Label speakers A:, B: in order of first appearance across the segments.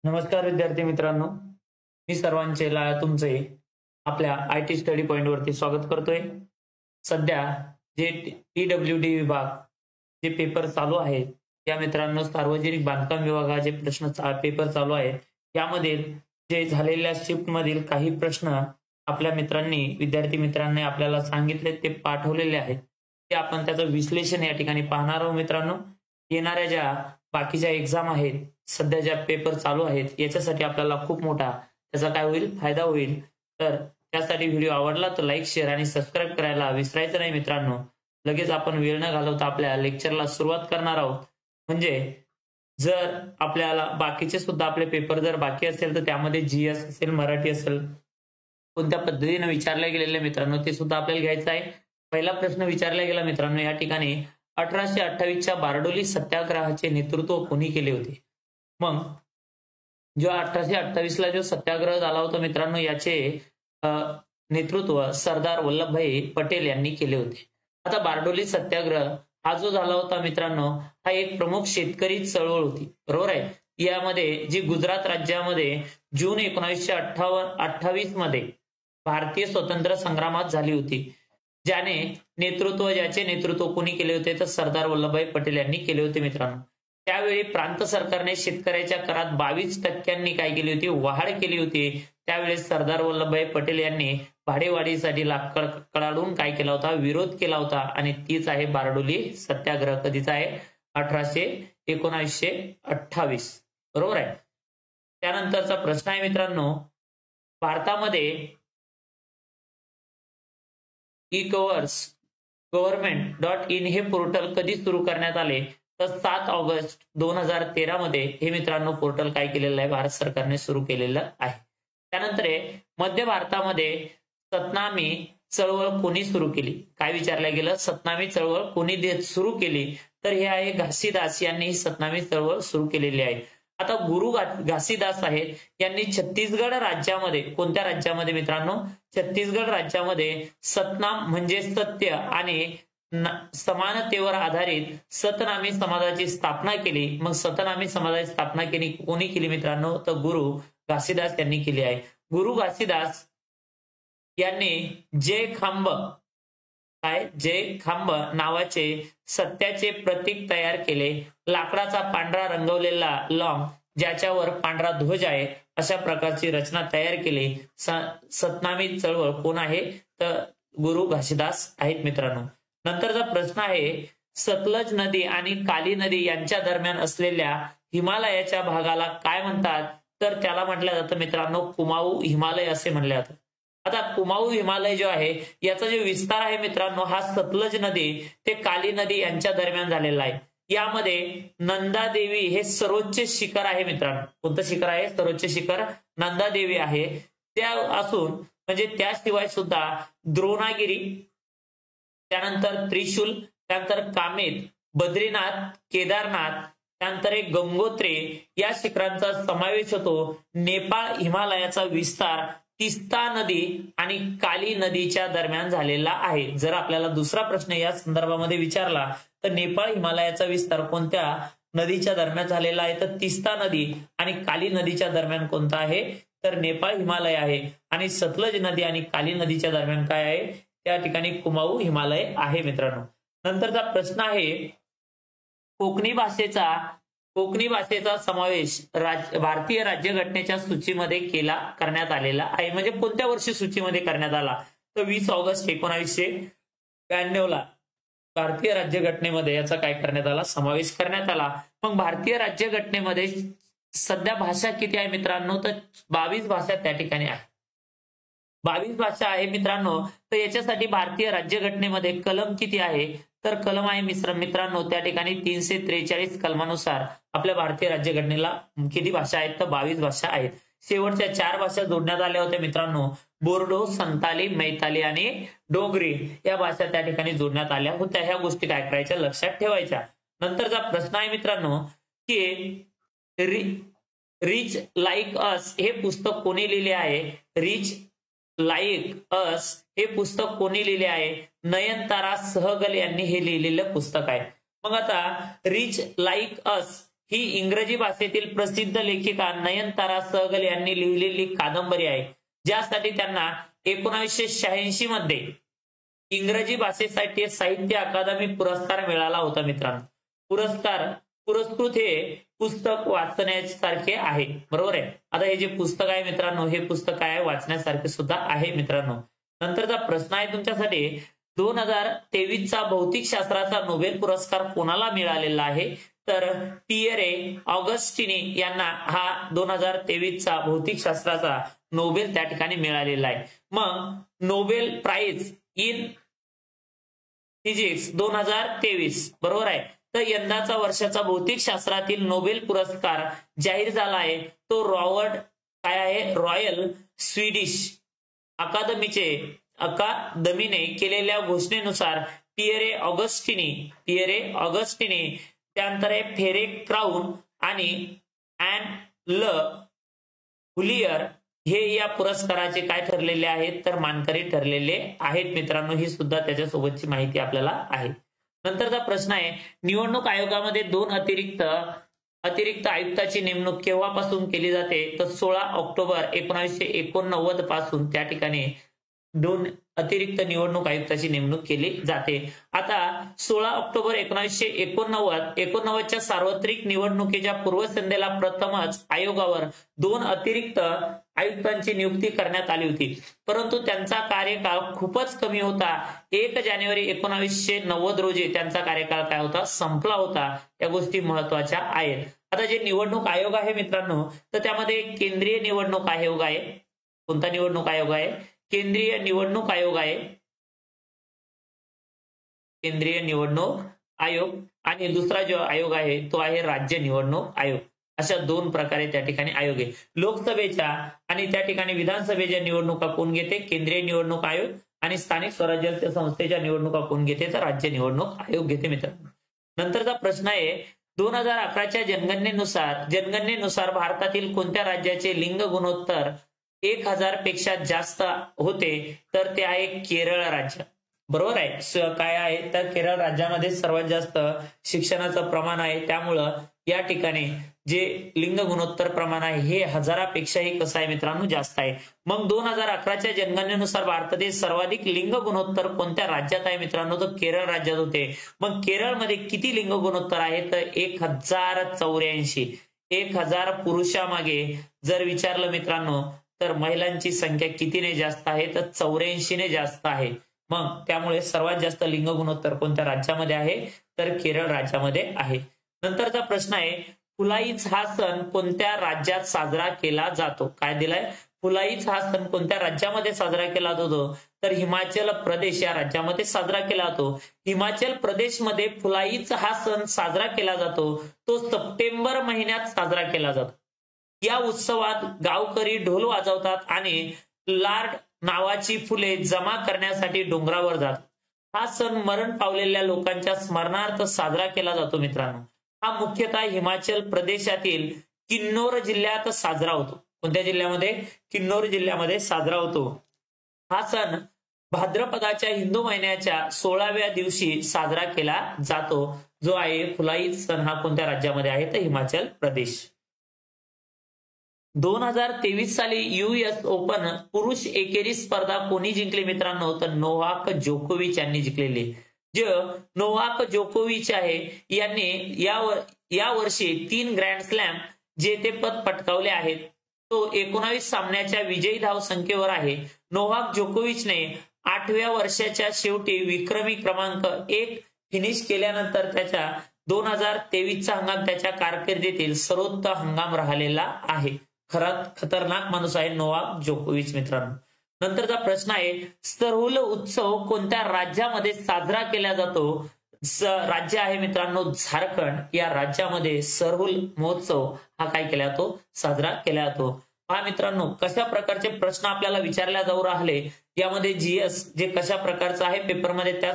A: नमस्कार विद्यार्थी मित्रांनो, मी सर्वांचे तुमचे आपल्या आय-टी स्टडी पॉइंटवरती स्वागत करतोय. सध्या जे PWD विभाग जे पेपर चालू आहेत, त्या मित्रांनो सार्वजनिक बांधकाम विभागाचे पेपर चालू आहेत. यामध्ये जे झालेल्या शिफ्टमधील काही प्रश्न आपल्या विद्यार्थी मित्रांनी आपल्याला सांगितले, ते पाठवलेले आहेत. ते आपण त्याचं विश्लेषण या ठिकाणी पाहणार आहोत मित्रांनो. येणाऱ्या ज्या बाकीच्या एक्झाम आहेत, सध्या ज्या पेपर चालू आहेत, याच्यासाठी आपल्याला खूप मोठा त्याचा काय होईल फायदा होईल. तर त्यासाठी व्हिडिओ आवडला तर लाईक, शेअर आणि सबस्क्राईब करायला विसरायचं नाही मित्रांनो. लगेच आपण वेळ न घालवता आपल्या लेक्चरला सुरुवात करणार आहोत. म्हणजे जर आपल्याला बाकीचे सुद्धा आपले पेपर जर बाकी असेल तर त्यामध्ये जीएस असेल, मराठी असेल, कोणत्या पद्धतीने विचारले गेलेले मित्रांनो ते सुद्धा आपल्याला घ्यायचं आहे. पहिला प्रश्न विचारला गेला मित्रांनो या ठिकाणी 1828च्या बारडोली सत्याग्रहाचे नेतृत्व कोणी केले होते? मग जो 1828ला जो सत्याग्रह झाला होता मित्रांनो, याचे नेतृत्व सरदार वल्लभभाई पटेल यांनी केले होते. आता बारडोली सत्याग्रह हा जो झाला होता मित्रांनो, हा एक प्रमुख शेतकरी चळवळ होती, बरोबर आहे. यामध्ये जी गुजरात राज्यामध्ये जून 1928 मध्ये भारतीय स्वतंत्र संग्रामात झाली होती. ज्याचे नेतृत्व कोणी केले होते तर सरदार वल्लभभाई पटेल यांनी केले होते मित्रांनो. त्यावेळी प्रांत सरकारने शेतकऱ्याच्या करात 22% काय केली होती, वाढ केली होती. त्यावेळेस सरदार वल्लभभाई पटेल यांनी भाडेवाढीसाठी लाकडाकडून काय केला होता, विरोध केला होता. आणि तीच आहे बारडोली सत्याग्रह. कधीचा आहे? 1928, बरोबर आहे. त्यानंतरचा प्रश्न आहे मित्रांनो, भारतामध्ये gov.in हे पोर्टल कधी सुरू करण्यात आले? तर 7 ऑगस्ट 2013 मध्ये हे मित्रांनो पोर्टल काय केलेलं आहे, भारत सरकारने सुरू केलेलं आहे. त्यानंतर मध्य भारतामध्ये सतनामी चळवळ कोणी सुरू केली? काय विचारलं गेलं, सतनामी चळवळ कोणी सुरू केली? तर हे आहे घासीदास यांनी ही सतनामी चळवळ सुरू केलेली आहे. आता गुरु घासीदास आहेत यांनी छत्तीसगड राज्यामध्ये, कोणत्या राज्यामध्ये मित्रांनो? छत्तीसगड राज्यामध्ये सतनाम म्हणजे सत्य आणि समानतेवर आधारित सतनामी समाजाची स्थापना केली. मग सतनामी समाजाची स्थापना कोणी केली मित्रांनो? तर गुरु घासीदास यांनी केली आहे. गुरु घासीदास यांनी जय खांब नावाचे सत्याचे प्रतीक तयार केले. लाकडाचा पांढरा रंगवलेला लॉंग ज्याच्यावर पांढरा ध्वज आहे, अशा प्रकारची रचना तयार केली. सतनामी चळवळ कोण आहे? तर गुरु घासीदास आहेत मित्रांनो. नंतरचा प्रश्न आहे, सतलज नदी आणि काली नदी यांच्या दरम्यान असलेल्या हिमालयाच्या भागाला काय म्हणतात? तर त्याला म्हटलं जातं मित्रांनो कुमाऊ हिमालय असे म्हणले जातात. आता कुमाऊ हिमालय जो आहे याचा जो विस्तार आहे मित्रांनो, हा सतलज नदी ते काली नदी यांच्या दरम्यान झालेला आहे. यामध्ये नंदादेवी हे सर्वोच्च शिखर आहे मित्रांनो. कोणतं शिखर आहे? सर्वोच्च शिखर नंदादेवी आहे. त्या असून म्हणजे त्याशिवाय सुद्धा द्रोणागिरी, त्यानंतर त्रिशूल, त्यानंतर कामेत, बद्रीनाथ, केदारनाथ, त्यानंतर गंगोत्री या शिखरांचा समावेश होतो. नेपाळ हिमालयाचा विस्तार तिस्ता नदी आणि काली नदीच्या दरम्यान झालेला आहे. जर आपल्याला दुसरा प्रश्न या संदर्भामध्ये विचारला तर नेपाळ हिमालयाचा विस्तार कोणत्या नदीच्या दरम्यान झालेला आहे? तर तिस्ता नदी आणि काली नदीच्या दरम्यान कोणता आहे? तर नेपाळ हिमालय आहे. आणि सतलज नदी आणि काली नदीच्या दरम्यान काय आहे? त्या ठिकाणी कुमाऊ हिमालय आहे मित्रांनो. नंतरचा प्रश्न आहे, कोकणी भाषेचा समावेश भारतीय राज्यघटनेच्या सूचीमध्ये करण्यात आलेला आहे. म्हणजे कोणत्या वर्षी सूचीमध्ये करण्यात आला? तर 20 ऑगस्ट 1992 भारतीय राज्यघटनेमध्ये याचा काय करण्यात आला? समावेश करण्यात आला. मग भारतीय राज्यघटनेमध्ये सध्या भाषा किती आहे मित्रांनो? तर 22 भाषा त्या ठिकाणी आहे. 22 भाषा आहे मित्रांनो. तर याच्यासाठी भारतीय राज्यघटनेमध्ये कलम किती आहे? तर कलम आहे मित्रांनो त्या ठिकाणी 343 कलमानुसार आपल्या भारतीय राज्यघटनेला किती भाषा आहेत? तर 22 भाषा आहेत. शेवटच्या 4 भाषा जोडण्यात आल्या होत्या मित्रांनो, बोर्डो, संताली, मैताली आणि डोगरी या भाषा त्या ठिकाणी जोडण्यात आल्या होत्या. ह्या गोष्टी काय करायच्या? लक्षात ठेवायच्या. नंतरचा प्रश्न आहे मित्रांनो की रिच लाईक अस हे पुस्तक कोणी लिहिले आहे? रिच लाईक अस हे पुस्तक कोणी लिहिले आहे? नयनतारा सहगल यांनी हे लिहिलेलं पुस्तक आहे. मग आता रिच लाईक अस ही इंग्रजी भाषेतील प्रसिद्ध लेखिका नयनतारा सहगल यांनी लिहिलेली कादंबरी आहे, ज्यासाठी त्यांना 1986 मध्ये इंग्रजी भाषेसाठी साहित्य अकादमी पुरस्कार मिळाला होता मित्रांनो. पुरस्कृत हे पुस्तक वाचण्यासारखे आहे. बरोबर आहे. आता हे जे पुस्तक आहे मित्रांनो, हे पुस्तक काय आहे, वाचण्यासारखे सुद्धा आहे मित्रांनो. नंतरचा प्रश्न आहे तुमच्यासाठी, 2023चा भौतिकशास्त्राचा नोबेल पुरस्कार कोणाला मिळालेला आहे? तर पियरे ऑगस्टिनी यांना हा 2023चा भौतिकशास्त्राचा नोबेल त्या ठिकाणी मिळालेला आहे. मग नोबेल प्राइज इन फिजिक्स 2023 बरोबर आहे. तर यंदाचा वर्षाचा भौतिकशास्त्रातील नोबेल पुरस्कार जाहीर झाला आहे. तो काय आहे, रॉयल स्वीडिश अकादमीने केलेल्या घोषणेनुसार पियरे ऑगस्टिनी त्यानंतर आहे फेरेक क्राउन आणि ॲन ल हुलियर हे या पुरस्काराचे काय ठरलेले आहेत, तर मानकरी ठरलेले आहेत मित्रांनो. ही सुद्धा त्याच्यासोबतची माहिती आपल्याला आहे. नंतरचा प्रश्न आहे, निवडणूक आयोगामध्ये 2 अतिरिक्त आयुक्ताची नेमणूक केव्हापासून केली जाते? तर 16 ऑक्टोबर 1989 पासून त्या ठिकाणी 2 अतिरिक्त निवडणूक आयुक्ताची नेमणूक केली जाते. आता 16 ऑक्टोबर 1989च्या सार्वत्रिक निवडणुकीच्या पूर्वसंध्येला प्रथमच आयोगावर 2 अतिरिक्त आयुक्तांची नियुक्ती करण्यात आली होती, परंतु त्यांचा कार्यकाळ खूपच कमी होता. 1 जानेवारी 1990 रोजी त्यांचा कार्यकाळ काय होता, संपला होता. या गोष्टी महत्वाच्या आहेत. आता जे निवडणूक आयोग आहे मित्रांनो, तर त्यामध्ये केंद्रीय निवडणूक आयोग आहे. कोणता निवडणूक आयोग आहे? केंद्रीय निवडणूक आयोग आहे. केंद्रीय निवडणूक आयोग. आणि दुसरा जो आयोग आहे तो आहे राज्य निवडणूक आयोग. अशा 2 प्रकारे त्या ठिकाणी आयोग आहे. लोकसभेच्या आणि त्या ठिकाणी विधानसभेच्या निवडणुका कोण घेते? केंद्रीय निवडणूक आयोग. आणि स्थानिक स्वराज्य संस्थेच्या निवडणुका कोण घेते? तर राज्य निवडणूक आयोग घेते मित्रांनो. नंतरचा प्रश्न आहे, 2011च्या जनगणनेनुसार भारतातील कोणत्या राज्याचे लिंग गुणोत्तर 1000 पेक्षा जास्त होते? तर ते आहे केरळ राज्य. बरोबर आहे. काय आहे, तर केरळ राज्यामध्ये सर्वात जास्त शिक्षणाचं प्रमाण आहे. त्यामुळं या ठिकाणी जे लिंग गुणोत्तर प्रमाण आहे हे 1000पेक्षाही कसं आहे मित्रांनो, जास्त आहे. मग 2011च्या जनगणनेनुसार भारतातील सर्वाधिक लिंग गुणोत्तर कोणत्या राज्यात आहे मित्रांनो? तर केरळ राज्यात होते. मग केरळमध्ये किती लिंग गुणोत्तर आहे? तर 1084. 1000 पुरुषामागे जर विचारलं मित्रांनो, तर महिलांची संख्या कितीने जास्त आहे? तर 84ने जास्त आहे. मग त्यामुळे सर्वात जास्त लिंग गुणोत्तर कोणत्या राज्यामध्ये आहे? तर केरळ राज्यामध्ये आहे. नंतरचा प्रश्न आहे, फुलाईच हा सण कोणत्या राज्यात साजरा केला जातो? काय दिलाय? फुलाईच हा सण कोणत्या राज्यामध्ये साजरा केला जातो? तर हिमाचल प्रदेश या राज्यामध्ये साजरा केला जातो. हिमाचल प्रदेशमध्ये फुलाईच हा सण साजरा केला जातो. तो सप्टेंबर महिन्यात साजरा केला जातो. या उत्सवात गावकरी ढोल वाजवतात आणि लार्ड नावाची फुले जमा करण्यासाठी डोंगरावर जातात. हा सण मरण पावलेल्या लोकांच्या स्मरणार्थ साजरा केला जातो मित्रांनो. हा मुख्यतः हिमाचल प्रदेशातील किन्नौर जिल्ह्यात साजरा होतो. कोणत्या जिल्ह्यामध्ये? किन्नौर जिल्ह्यामध्ये साजरा होतो. हा सण भाद्रपदाच्या हिंदू महिन्याच्या 16व्या दिवशी साजरा केला जातो. जो आहे फुलाई सण हा कोणत्या राज्यामध्ये आहे? तर हिमाचल प्रदेश. 2023 साली US ओपन पुरुष एकेरी स्पर्धा कोणी जिंकली मित्रांनो? तर नोवाक जोकोविच यांनी जिंकलेली. जे नोवाक जोकोविच आहे यांनी या वर्षी 3 ग्रँड स्लॅम जेतेपद पटकावले आहेत. तो 19 सामन्याच्या विजयी धाव संख्येवर आहे. नोवाक जोकोविचने 8व्या वर्षाच्या शेवटी विक्रमी क्रमांक 1 फिनिश केल्यानंतर त्याच्या 2023चा हंगाम त्याच्या कारकिर्दीतील सर्वोत्तम हंगाम राहिलेला आहे. खतरनाक माणूस आहे नोवाक जोकोविच मित्रांनो. नंतरचा प्रश्न आहे, सरहुल उत्सव कोणत्या राज्यामध्ये साजरा केला जातो? राज्य आहे मित्रांनो झारखंड. या राज्यामध्ये सरहुल महोत्सव हा काय केला जातो? साजरा केला जातो. पहा मित्रांनो, कशा प्रकारचे प्रश्न आपल्याला विचारल्या जाऊ राहिले. यामध्ये जीएस जे कशा प्रकारचं आहे पेपरमध्ये त्या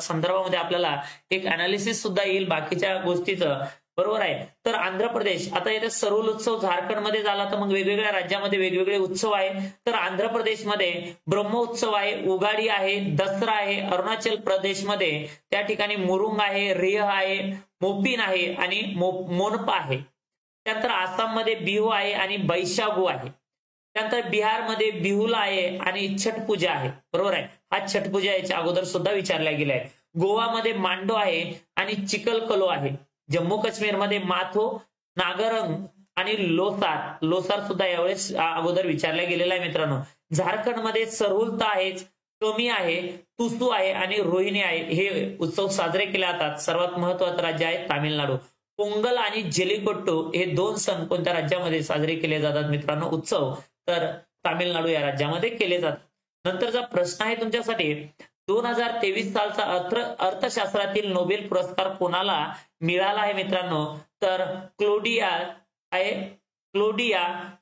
A: संदर्भामध्ये आपल्याला एक अनालिसिस सुद्धा येईल बाकीच्या गोष्टीचं. बरोबर आहे. तर आंध्र प्रदेश, आता इथे सरहुल उत्सव झारखंडमध्ये झाला, तर मग वेगवेगळ्या राज्यामध्ये वेगवेगळे उत्सव आहे. तर आंध्र प्रदेशमध्ये ब्रह्मोत्सव आहे, उगाडी आहे, दसरा आहे. अरुणाचल प्रदेशमध्ये त्या ठिकाणी मुरुंग आहे, रिह आहे, मोपिन आहे आणि मोनपा आहे. त्यानंतर आसाममध्ये बिहू आहे आणि बैशागू आहे. त्यानंतर बिहारमध्ये बिहुला आहे आणि छठ पूजा आहे. बरोबर आहे, हा छठ पूजा याच्या अगोदर सुद्धा विचारला गेला आहे. गोवामध्ये मांडो आहे आणि चिकलकलो आहे. जम्मू काश्मीरमध्ये माथो, नागरंग आणि लोसार सुद्धा यावेळेस अगोदर विचारला गेलेला आहे मित्रांनो. झारखंडमध्ये सरहुलता आहे, कमी आहे, तुसू आहे आणि रोहिणी आहे. हे उत्सव साजरे केले जातात. सर्वात महत्वाचं राज्य आहे तामिळनाडू. पोंगल आणि जेलिकोट्टू हे दोन सण कोणत्या राज्यामध्ये साजरे केले जातात मित्रांनो उत्सव, तर तामिळनाडू या राज्यामध्ये केले जातात. नंतरचा प्रश्न आहे तुमच्यासाठी, 2023 सालचा अर्थशास्त्रातील नोबेल पुरस्कार कोणाला मिळाला आहे मित्रांनो, तर क्लोडिया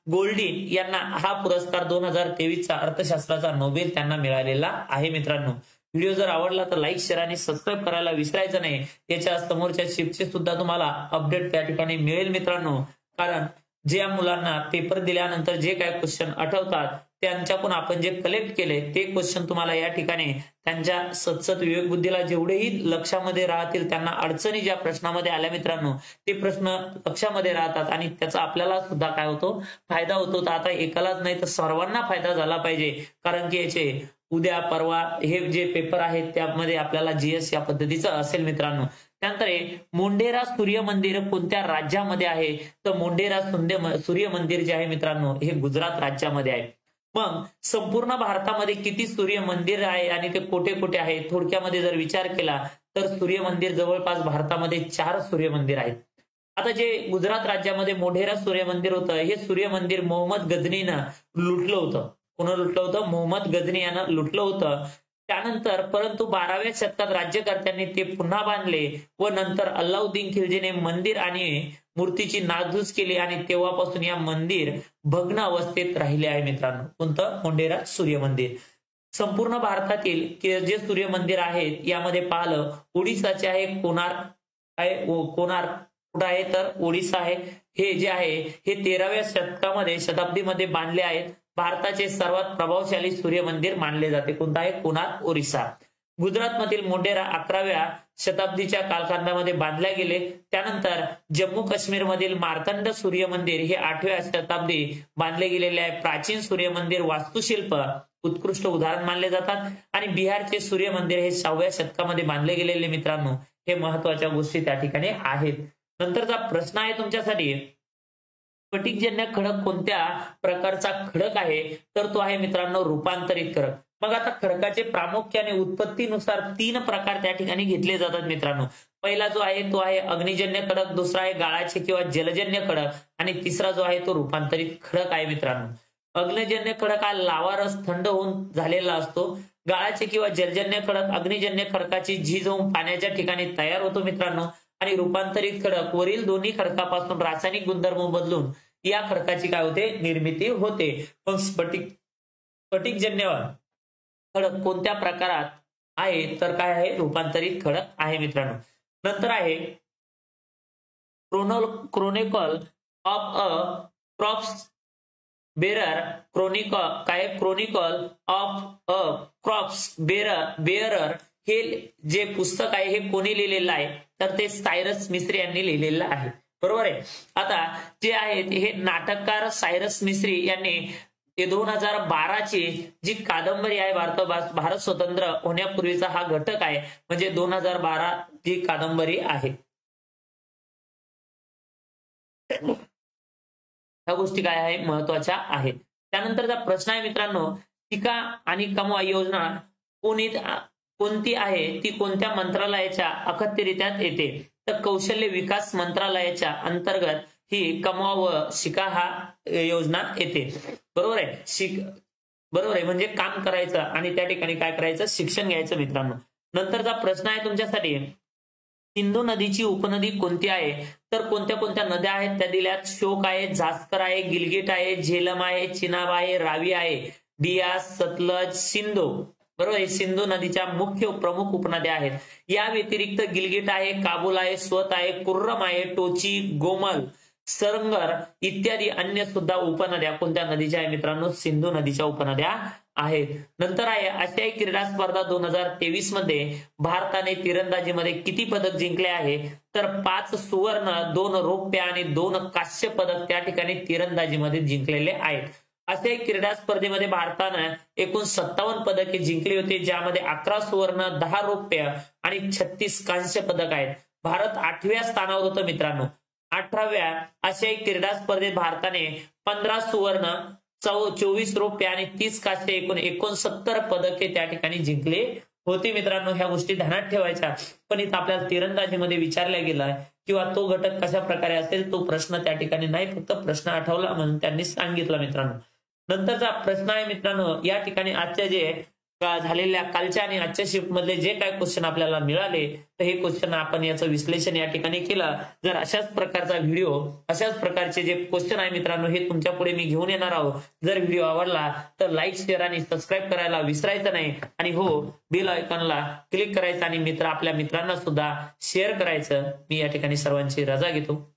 A: गोल्डिन यांना हा पुरस्कार 2023चा अर्थशास्त्राचा नोबेल त्यांना मिळालेला आहे मित्रांनो. व्हिडिओ जर आवडला तर लाईक, शेअर आणि सबस्क्राईब करायला विसरायचं नाही. याच्या समोरच्या शिफ्टचे सुद्धा तुम्हाला अपडेट त्या ठिकाणी मिळेल मित्रांनो. कारण ज्या मुलांना पेपर दिल्यानंतर जे काय क्वेश्चन आठवतात त्यांच्याकडून आपण जे कलेक्ट केले ते क्वेश्चन तुम्हाला या ठिकाणी त्यांच्या सतसत विवेक बुद्धीला जेवढेही लक्षामध्ये राहतील, त्यांना अडचणी ज्या प्रश्नामध्ये आल्या मित्रांनो ते प्रश्न लक्षामध्ये राहतात आणि त्याचा आपल्याला सुद्धा काय होतो, फायदा होतो. तर आता एकालाच नाही तर सर्वांना फायदा झाला पाहिजे. कारण की याचे उद्या परवा हे जे पेपर आहेत त्यामध्ये आपल्याला जीएस या पद्धतीचं असेल मित्रांनो. त्यानंतर मोंढेरा सूर्य मंदिर कोणत्या राज्यामध्ये आहे, तर मोंढेरा सूर्य मंदिर जे आहे मित्रांनो हे गुजरात राज्यामध्ये आहे. मग संपूर्ण भारतामध्ये किती सूर्य मंदिर आहे आणि ते कुठे कुठे आहे, थोडक्यामध्ये जर विचार केला तर सूर्य मंदिर जवळपास भारतामध्ये 4 सूर्य मंदिर आहेत. आता जे गुजरात राज्यामध्ये मोढेरा सूर्य मंदिर होतं, हे सूर्य मंदिर मोहम्मद गझनीनं लुटलं होतं. कोण लुटलं होतं? मोहम्मद गझनी यानं लुटलं होतं. त्यानंतर परंतु 12व्या शतकात राज्यकर्त्यांनी ते पुन्हा बांधले व नंतर अल्लाउद्दीन खिलजीने मंदिर आणि मूर्तीची नासधूस केली आणि तेव्हापासून या मंदिर भग्न अवस्थेत राहिले आहे मित्रांनो. कोणतं? मोढेरा सूर्य मंदिर. संपूर्ण भारतातील जे सूर्य मंदिर आहेत यामध्ये पाहिलं ओडिसाचे आहे कोणार्क आहे. कोणार्क कुठं आहे तर ओडिसा आहे. हे जे आहे हे 13व्या शताब्दीमध्ये बांधले आहेत. भारताचे सर्वात प्रभावशाली सूर्य मंदिर मानले जाते. कोणतं आहे? कोणार्क, ओरिसा. गुजरातमधील मोढेरा 11व्या शताब्दीच्या कालखंडामध्ये बांधले गेले. त्यानंतर जम्मू काश्मीरमधील मार्तंड सूर्य मंदिर हे 8व्या शताब्दी बांधले गेलेले आहे. प्राचीन सूर्य मंदिर वास्तुशिल्प उत्कृष्ट उदाहरण मानले जातात. आणि बिहारचे सूर्य मंदिर हे 6व्या शतकामध्ये बांधले गेलेले मित्रांनो. हे महत्वाच्या गोष्टी त्या ठिकाणी आहेत. नंतरचा प्रश्न आहे तुमच्यासाठी, स्फटिकजन्य खडक कोणत्या प्रकारचा खडक आहे, तर तो आहे मित्रांनो रूपांतरित खडक. मग आता खडकाचे प्रामुख्याने उत्पत्तीनुसार 3 प्रकार त्या ठिकाणी घेतले जातात मित्रांनो. पहिला जो आहे तो आहे अग्निजन्य खडक, दुसरा आहे गाळाचे किंवा जलजन्य खडक आणि तिसरा जो आहे तो रूपांतरित खडक आहे मित्रांनो. अग्निजन्य खडक हा लावा रस थंड होऊन झालेला असतो. गाळाचे किंवा जलजन्य खडक अग्निजन्य खडकाची झीज होऊन पाण्याच्या ठिकाणी तयार होतो मित्रांनो. आणि रूपांतरित खडक वरील दोन्ही खडकापासून रासायनिक गुणधर्म बदलून या खडकाची काय होते, निर्मिती होते. पण स्फटिकजन्य खडक कोणत्या प्रकारात आहे, तर काय आहे, रूपांतरित खडक आहे मित्रांनो. नंतर आहे chronicle of a crops bearer. Chronicle of a crops bearer हे जे पुस्तक आहे हे कोणी लिहिलेलं आहे, तर ते सायरस मिस्त्री यांनी लिहिलेलं आहे. बरोबर आहे. आता जे आहेत हे नाटककार सायरस मिस्त्री यांनी 2012ची जी कादंबरी आहे भारत स्वतंत्र होण्यापूर्वीचा हा घटक आहे, म्हणजे 2012 जी कादंबरी आहे. ह्या गोष्टी काय आहे, महत्वाच्या आहेत. त्यानंतरचा प्रश्न आहे मित्रांनो, शिका आणि कमवा योजना कोणती आहे, ती कोणत्या मंत्रालयाच्या अखत्यारीत येते, तर कौशल्य विकास मंत्रालयाच्या अंतर्गत ही कमवा व शिका हा योजना येते. बरोबर आहे. बरोबर आहे, म्हणजे काम करायचं आणि त्या ठिकाणी काय करायचं, शिक्षण घ्यायचं मित्रांनो. नंतरचा प्रश्न आहे तुमच्यासाठी, सिंधू नदीची उपनदी कोणती आहे, तर कोणत्या कोणत्या नद्या आहेत त्या दिल्यात. शोक आहे, झास्कर आहे, गिलगिट आहे, झेलम आहे, चिनाब आहे, रावी आहे, डियास, सतलज, सिंधू. बरोबर आहे. सिंधू नदीच्या मुख्य प्रमुख उपनद्या आहेत. या व्यतिरिक्त गिलगिट आहे, काबूल आहे, स्वत आहे, कुर्रम आहे, टोची, गोमल, सरंगर इत्यादी अन्य सुद्धा उपनद्या कोणत्या नदीच्या आहे मित्रांनो, सिंधू नदीच्या उपनद्या आहेत. नंतर आहे आशियाई क्रीडा स्पर्धा 2023 मध्ये भारताने तिरंदाजीमध्ये किती पदक जिंकले आहे? तर 5 सुवर्ण, 2 रौप्य आणि 2 कांस्य पदक त्या ठिकाणी तिरंदाजीमध्ये जिंकलेले आहेत. आशियाई क्रीडा स्पर्धेमध्ये भारतानं एकूण 57 पदके जिंकली होती, ज्यामध्ये 11 सुवर्ण, 10 रौप्य आणि 36 कांस्य पदक आहेत. भारत 8व्या स्थानावर होतं मित्रांनो. 18व्या आशियाई क्रीडा स्पर्धेत भारताने 15 सुवर्ण, 24 रौप्य आणि 30 कांस्य एकूण 69 पदके त्या ठिकाणी जिंकले होती. मित्रांनो, ह्या गोष्टी ध्यानात ठेवायच्या. पण इथं आपल्याला तिरंदाजीमध्ये विचारला गेलाय किंवा तो घटक कशा प्रकारे असेल तो प्रश्न त्या ठिकाणी नाही, फक्त प्रश्न आठवला म्हणून त्यांनी सांगितलं मित्रांनो. नंतरचा प्रश्न आहे मित्रांनो, या ठिकाणी आजच्या जे झालेल्या कालच्या आणि आजच्या शिफ्ट मधले जे काय क्वेश्चन आपल्याला मिळाले, तर हे क्वेश्चन आपण याचं विश्लेषण या ठिकाणी केलं. जर अशाच प्रकारचा व्हिडिओ, अशाच प्रकारचे जे क्वेश्चन आहे मित्रांनो, हे तुमच्या पुढे मी घेऊन येणार आहोत. जर व्हिडिओ आवडला तर लाईक, शेअर आणि सबस्क्राईब करायला विसरायचं नाही. आणि हो, बेल आयकॉनला क्लिक करायचं आणि आपल्या मित्रांना सुद्धा शेअर करायचं. मी या ठिकाणी सर्वांची रजा घेतो.